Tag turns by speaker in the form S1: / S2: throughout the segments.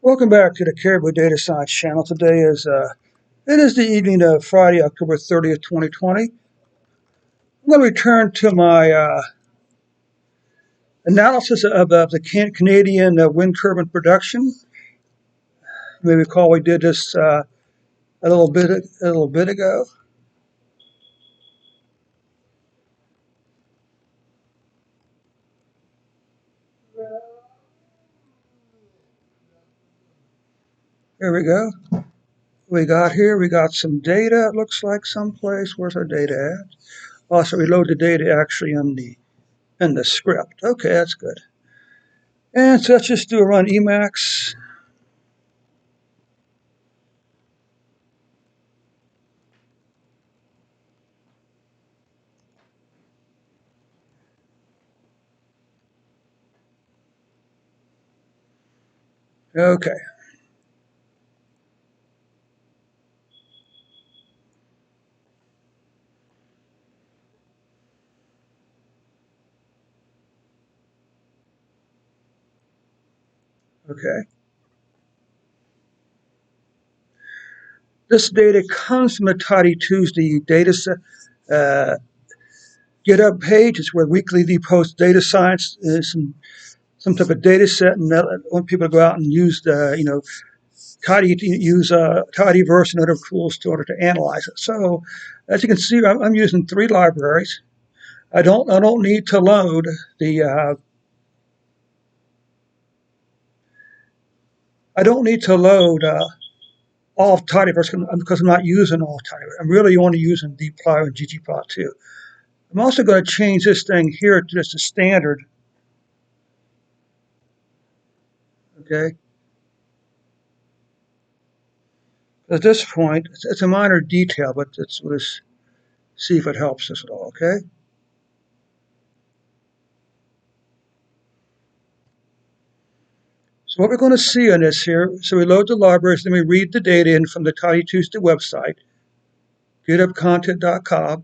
S1: Welcome back to the Caribou Data Science channel. Today is it is the evening of Friday, October 30th, 2020. I'm going to return to my analysis of the Canadian wind turbine production. You may recall we did this a little bit ago. Here we go. We got some data. It looks like someplace. Where's our data at? Also, we load the data actually in the script. Okay, that's good. And so let's just do a run Emacs. Okay. Okay. This data comes from the Toddy Tuesday data set, GitHub page. It's where weekly they post data science, some type of data set, and want people to go out and use the Tidyverse and other tools in order to analyze it. So as you can see, I'm using 3 libraries. I don't need to load the all of Tidyverse because I'm not using all of Tidyverse. I'm really only using dplyr and ggplot2. I'm also going to change this thing here to just a standard. Okay. At this point, it's a minor detail, but let's see if it helps us at all. Okay. So what we're going to see on this here, so we load the libraries, then we read the data in from the Tidy Tuesday website, githubcontent.com.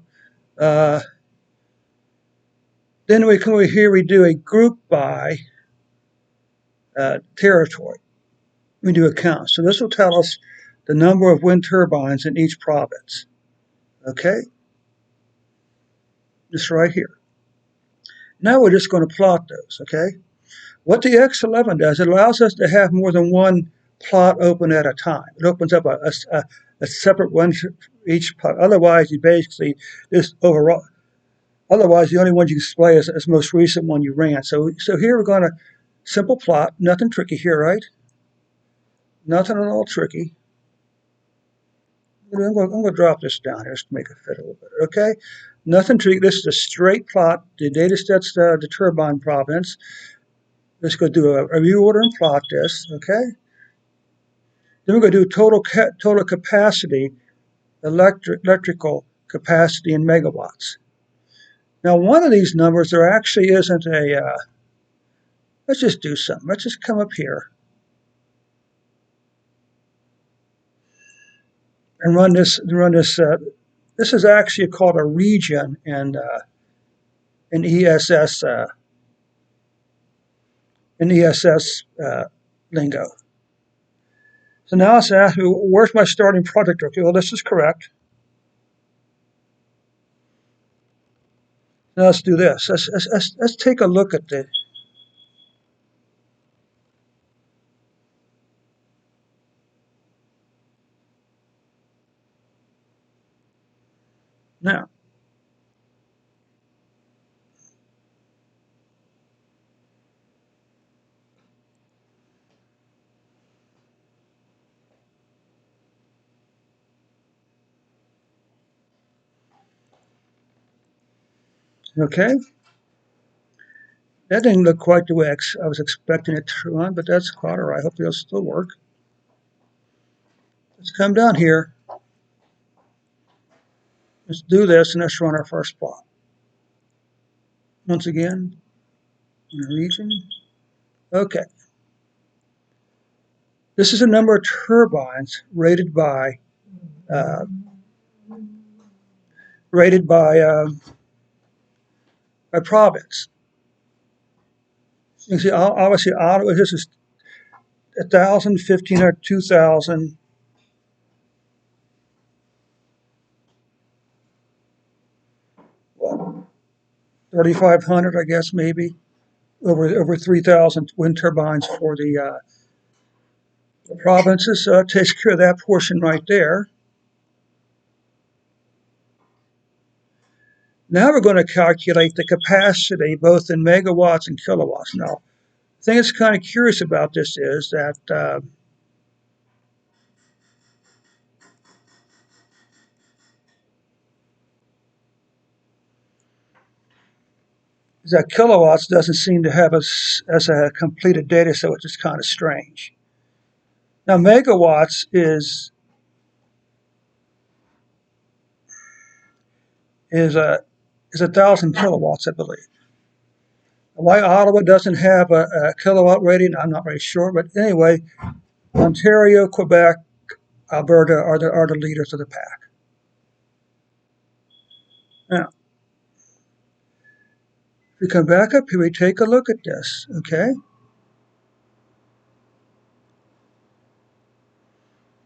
S1: Then we come over here, we do a group by territory. We do a count. So this will tell us the number of wind turbines in each province. Okay? Just right here. Now we're just going to plot those. Okay? What the X11 does, it allows us to have more than one plot open at a time. It opens up a separate one for each plot. Otherwise, you basically just overall. Otherwise, the only one you display is the most recent one you ran. So here we're going to simple plot, nothing tricky here, right? Nothing at all tricky. I'm going to drop this down here just to make it fit a little bit. Okay, nothing tricky. This is a straight plot. The data set's the turbine province. Let's go do a review order and plot this. Okay. Then we're going to do total capacity, electrical capacity in megawatts. Now, one of these numbers, there actually isn't a, let's just do something. Let's just come up here and run this. This is actually called a region in ESS lingo. So now it's asking me, where's my starting project? Okay, well, this is correct. Now let's do this. Let's take a look at the. Now, okay. That didn't look quite the way I was expecting it to run, but that's quite all right. I hope it'll still work. Let's come down here. Let's do this, and let's run our first plot. Once again, in the region. Okay. This is a number of turbines rated by province. You can see, obviously, this is 1,000, 1,500, 2,000. 3,500, I guess, maybe. Over 3,000 wind turbines for the provinces. So it takes care of that portion right there. Now we're going to calculate the capacity both in megawatts and kilowatts. Now, the thing that's kind of curious about this is that kilowatts doesn't seem to have us as a completed data, so it's just kind of strange. Now, megawatts is a 1,000 kilowatts, I believe. Why Ottawa doesn't have a kilowatt rating, I'm not really sure. But anyway, Ontario, Quebec, Alberta are the leaders of the pack. Now, if we come back up here, we take a look at this, okay?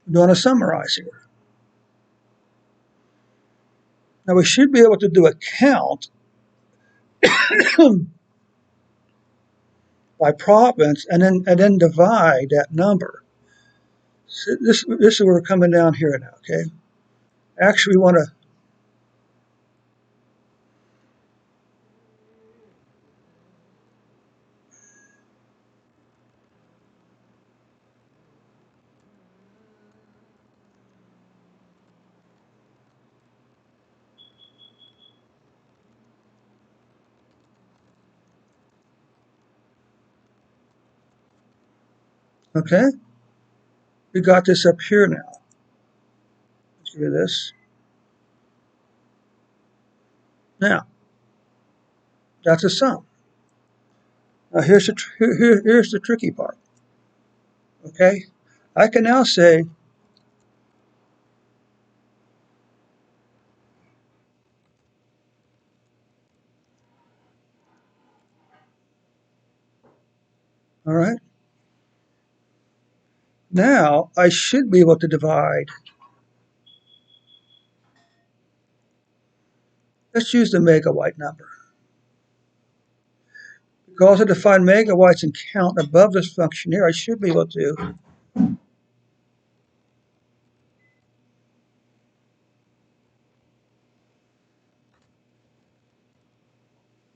S1: I'm going to summarize here. Now, we should be able to do a count by province and then divide that number. So this is where we're coming down here now, okay? Actually, we want to, okay? We got this up here now. Let's do this. Now, that's a sum. Now, here's the tricky part, okay? I can now say, all right, now I should be able to divide. Let's use the megawatt number. Because I define megawatts and count above this function here, I should be able to.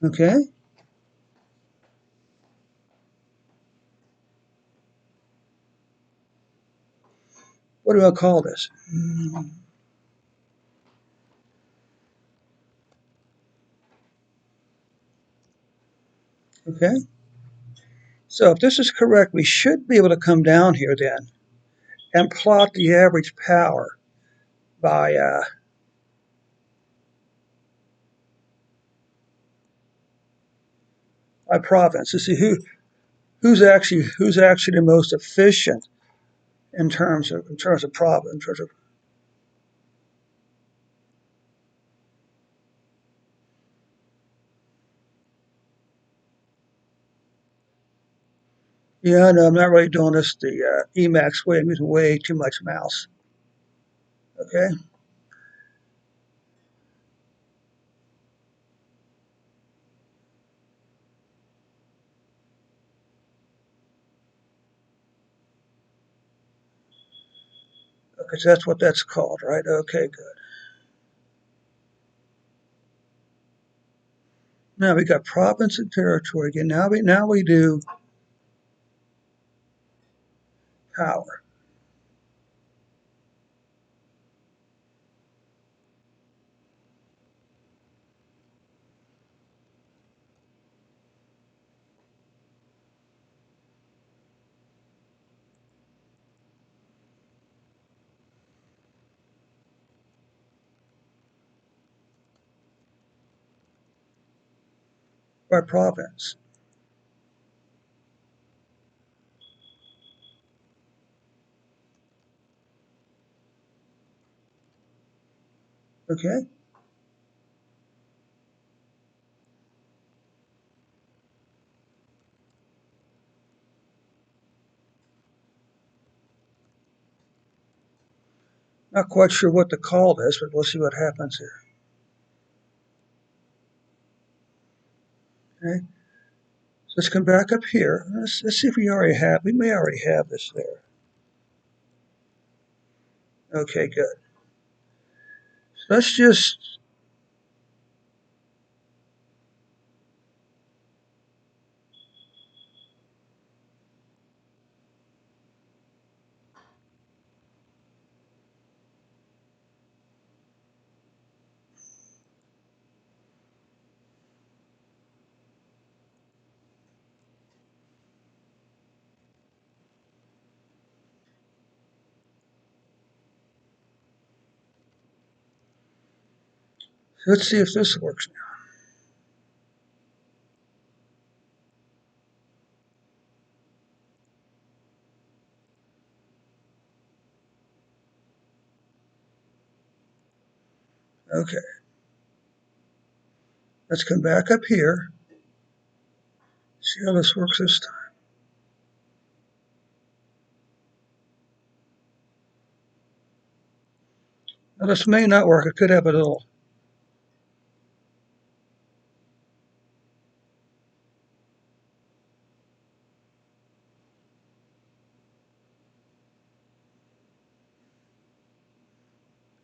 S1: Okay? What do I call this? Okay? So if this is correct, we should be able to come down here then and plot the average power by province to see who's actually the most efficient in terms of province. In terms of, yeah, no, I'm not really doing this the Emacs way. I'm using way too much mouse. Okay? Okay, so that's what that's called, right? Okay, good. Now we got province and territory again. Now we do power by province. Okay? Not quite sure what to call this, but we'll see what happens here. Okay, so let's come back up here. Let's see if we may already have this there. Okay, good. So let's just, let's see if this works now. Okay, let's come back up here. See how this works this time. Now this may not work. It could have a little.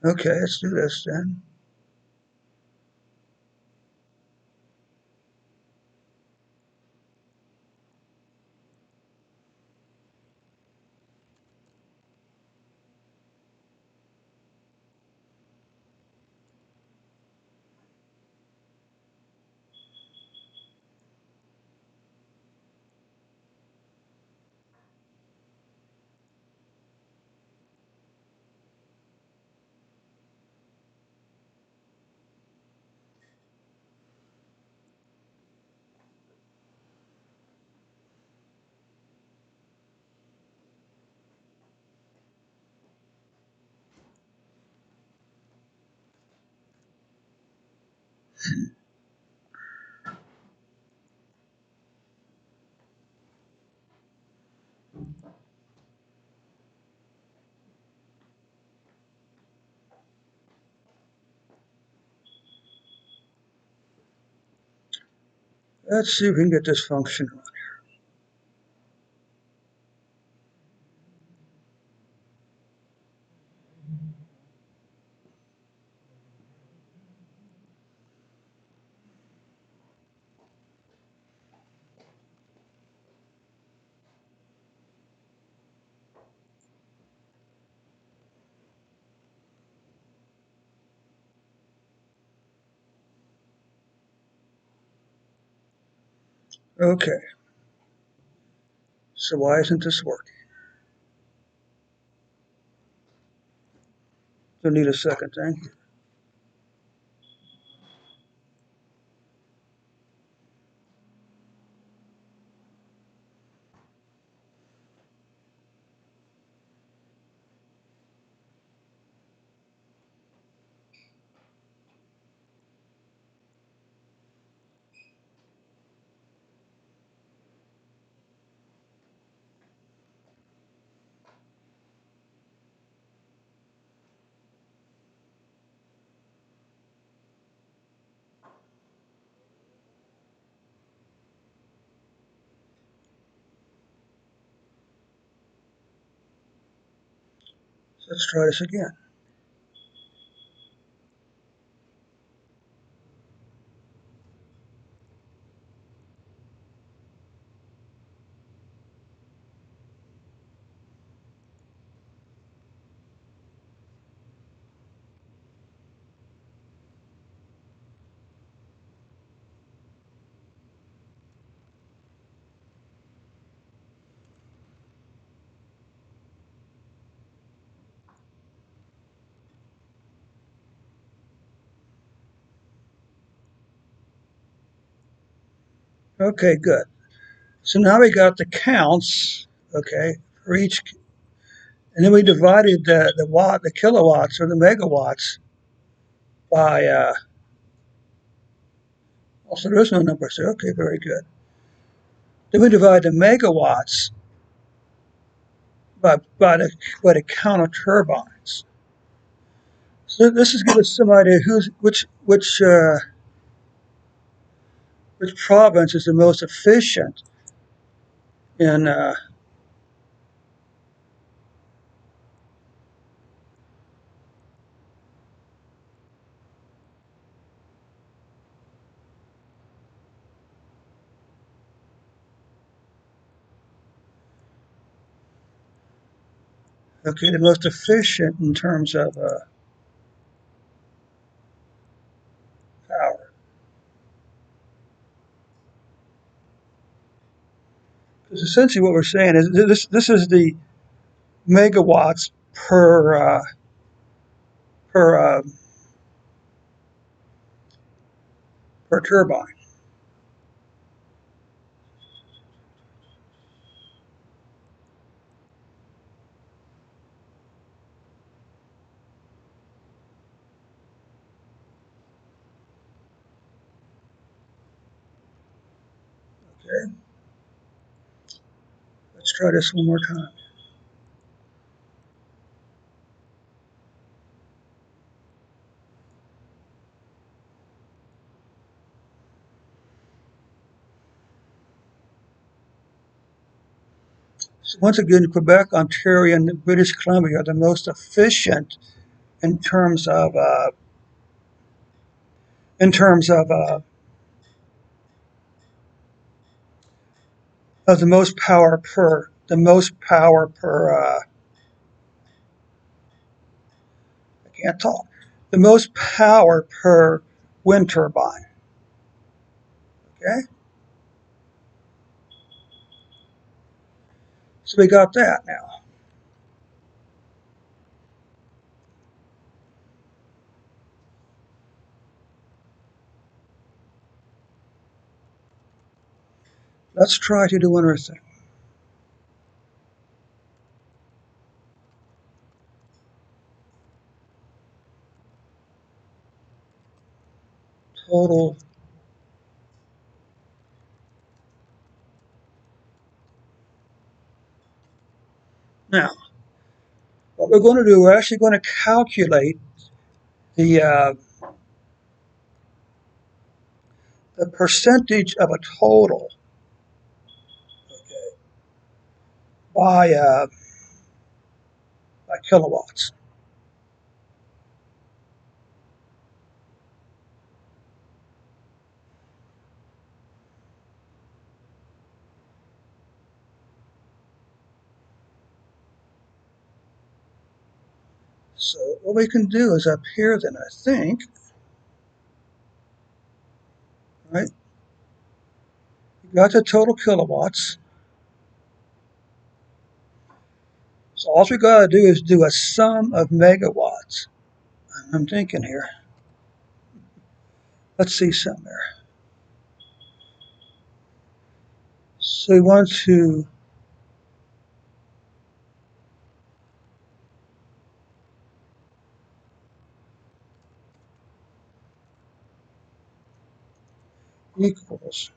S1: Okay, let's do this then. Let's see if we can get this functioning. Okay, so why isn't this working? You'll need a second, thank you. So let's try this again. Okay, good. So now we got the counts, okay, for each, and then we divided the kilowatts or the megawatts by, also there is no numbers there. Okay, very good. Then we divide the megawatts by the count of turbines. So this is give us some idea which province is the most efficient in okay, the most efficient in terms of power. Because essentially what we're saying is this is the megawatts per per turbine. Okay, let's try this one more time. So once again, Quebec, Ontario, and British Columbia are the most efficient in terms of in terms of I can't talk, the most power per wind turbine. Okay, so we got that now. Let's try to do another thing. Total. Now, what we're going to do, we're actually going to calculate the uh, the percentage of a total, okay, by kilowatts. So what we can do is up here, then I think, right? We got the total kilowatts. So all we got to do is do a sum of megawatts. I'm thinking here. Let's see something there. So we want to equals.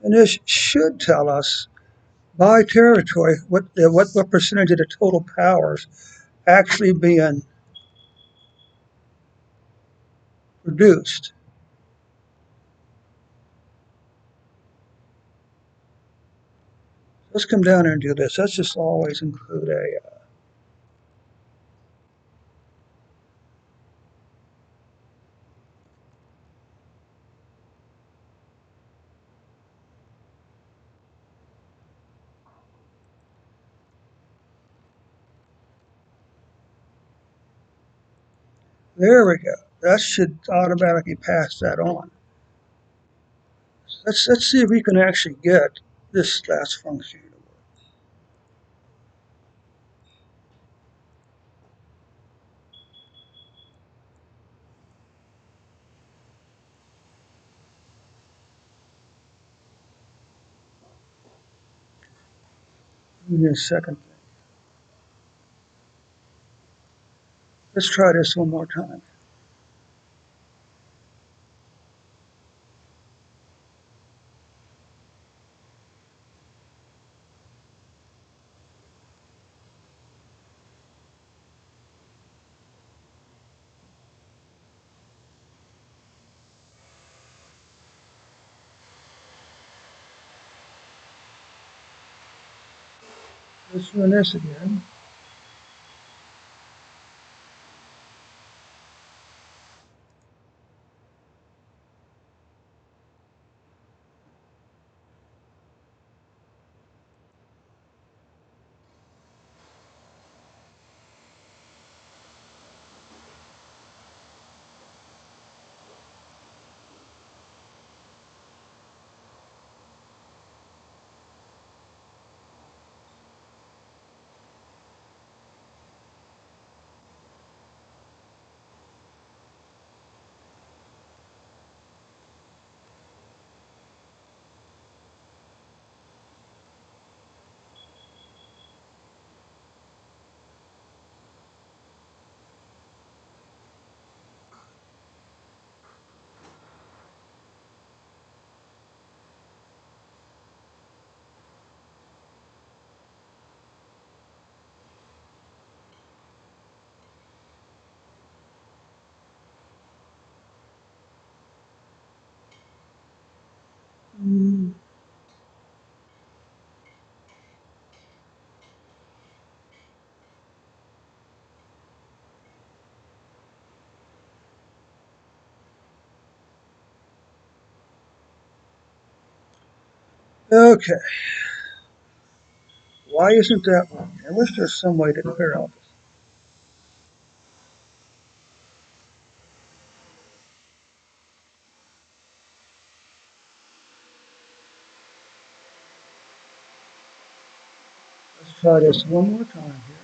S1: And this should tell us by territory what percentage of the total powers actually being produced. Let's come down here and do this. Let's just always include a. There we go. That should automatically pass that on. Let's see if we can actually get this last function to work. Give me a second. Let's try this one more time. Let's run this again. Okay. Why isn't that working? I wish there's some way to clear out this. Let's try this one more time here.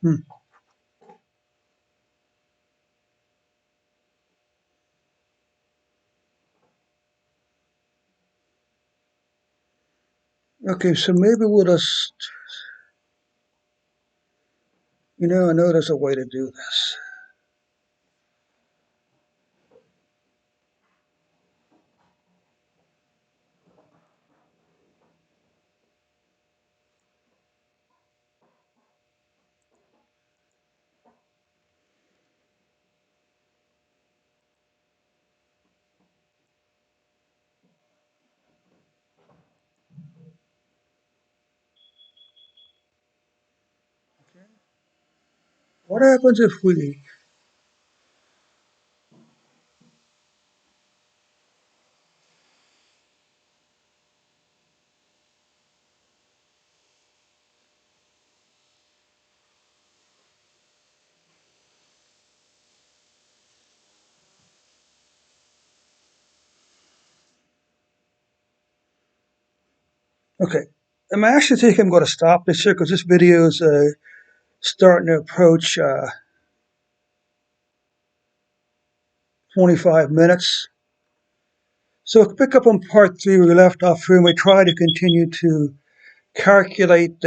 S1: Hmm. Okay, so maybe we'll just, I know there's a way to do this. What happens if we, okay, I'm actually think I'm going to stop this here because this video is starting to approach 25 minutes. So we'll pick up on part three. We left off here and we try to continue to calculate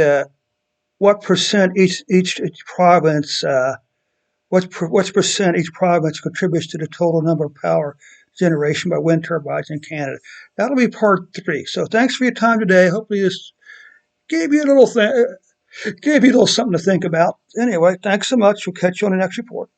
S1: what percent each province, what's percent each province contributes to the total number of power generation by wind turbines in Canada. That'll be part 3. So thanks for your time today. Hopefully this gave you a little gave you a little something to think about. Anyway, thanks so much. We'll catch you on the next report.